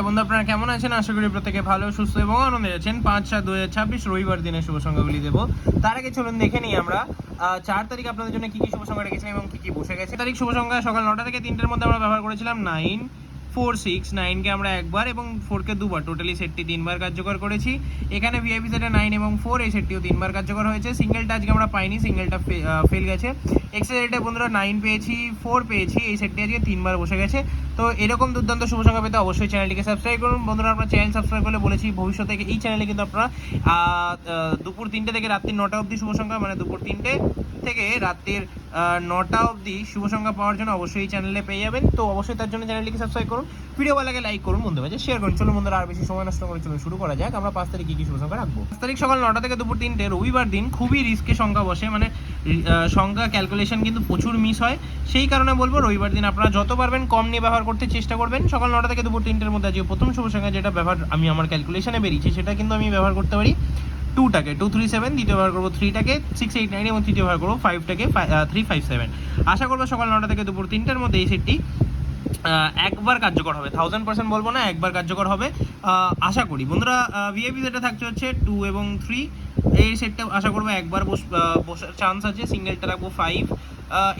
বন্ধু আপনারা কেমন আছেন? আশা করি প্রত্যেকে ভালো সুস্থ এবং আনন্দে আছেন। 5/7/2026 রবিবার দিনের শুভ সংখ্যাগুলি দেবো। তার আগে চলুন দেখে নিই আমরা 4 তারিখ আপনাদের জন্য কি কি শুভ সংখ্যা রেখেছিলাম এবং কি কি বসে গেছে। তারিখ শুভ সংখ্যা সকাল 9টা থেকে 3টের মধ্যে আমরা ব্যবহার করেছিলাম 9 4 6 9 কে আমরা একবার এবং 4 কে দুবার, টোটালি সেটটি 3বার কার্যকর করেছি। এখানে ভিআইপি সেটে 9 এবং 4 এই সেটটিও 3বার কার্যকর হয়েছে। সিঙ্গেলটা আজকে আমরা পাইনি, সিঙ্গেলটা ফেল গেছে। এক্সেল রেটে বন্ধুরা 9 পেয়েছি, 4 পেয়েছি, এই সেটটি আজকে 3বার বসে গেছে। তো এরকম দুর্দান্ত শুভ সংখ্যা পেতে অবশ্যই চ্যানেলটিকে সাবস্ক্রাইব করুন। বন্ধুরা আপনারা চ্যানেল সাবস্ক্রাইব করলে বলেছি ভবিষ্যতে এই চ্যানেলে কিন্তু আপনারা দুপুর 3টে থেকে রাত্রি 9টা অবধি শুভ সংখ্যা, মানে দুপুর 3টে থেকে রাত্রির 9টা অবধি শুভ সংখ্যা পাওয়ার জন্য অবশ্যই এই চ্যানেলে পেয়ে যাবেন। তো অবশ্যই তার জন্য চ্যানেলটিকে সাবস্ক্রাইব করুন, ভিডিও ভালো লাগে লাইক করুন, বন্ধু ভাই শেয়ার করুন। চলুন বন্ধুরা আর বেশি সময় নষ্ট করে চলুন শুরু করা যাক। আমরা 5 তারিখ কি শুভ সংখ্যা রাখবো। 5 তারিখ সকাল 9টা থেকে দুপুর 3টে রবিবার দিন খুবই রিস্কে সংখ্যা বসে, মানে সংখ্যা ক্যালকুলেশন কিন্তু প্রচুর মিস হয়। সেই কারণে বলবো রবিবার দিন আপনারা যত পারবেন কম নিয়ে ব্যবহার করতে চেষ্টা করবেন। সকাল 9টা থেকে দুপুর 3টের মধ্যে আজকে প্রথম শুভ সংখ্যা যেটা ব্যবহার আমি আমার ক্যালকুলেশনে বেরিয়েছি সেটা কিন্তু আমি ব্যবহার করতে পারি 2টাকে 237, দ্বিতীয় ব্যবহার করবো 3টাকে 689 এবং তৃতীয় ব্যবহার করবো 5টাকে 357। আশা করবো সকাল 9টা থেকে দুপুর 3টের মধ্যে এই সেটটি একবার কার্যকর হবে, 1000% বলবো না, একবার কার্যকর হবে আশা করি। বন্ধুরা ভিআইপি যেটা থাকছে হচ্ছে 2 এবং 3, এই সেটটা আশা করবো একবার বসার চান্স আছে। সিঙ্গেলটা রাখবো 5।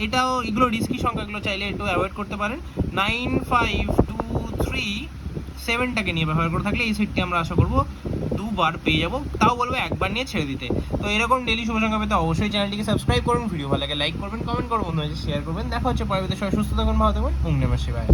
এটাও এগুলো রিস্কি সংখ্যাগুলো চাইলে একটু অ্যাভয়েড করতে পারেন। 9 5 2 3 7টাকে নিয়ে ব্যবহার করে থাকলে এই সেটটি আমরা আশা করবো দুবার পেয়ে যাবো, তাও বলবো একবার নিয়ে ছেড়ে দিতে। তো এরকম ডেলি শুভ সংখ্যা পেতে অবশ্যই চ্যানেলটিকে সাবস্ক্রাইব করুন, ভিডিও ভালো লাগে লাইক করবেন, কমেন্ট করবেন, বন্ধুদের শেয়ার করবেন। দেখা হচ্ছে পরবর্তী সময়। সুস্থ থাকুন, ভালো থাকুন, ওম নমঃ শিবায়।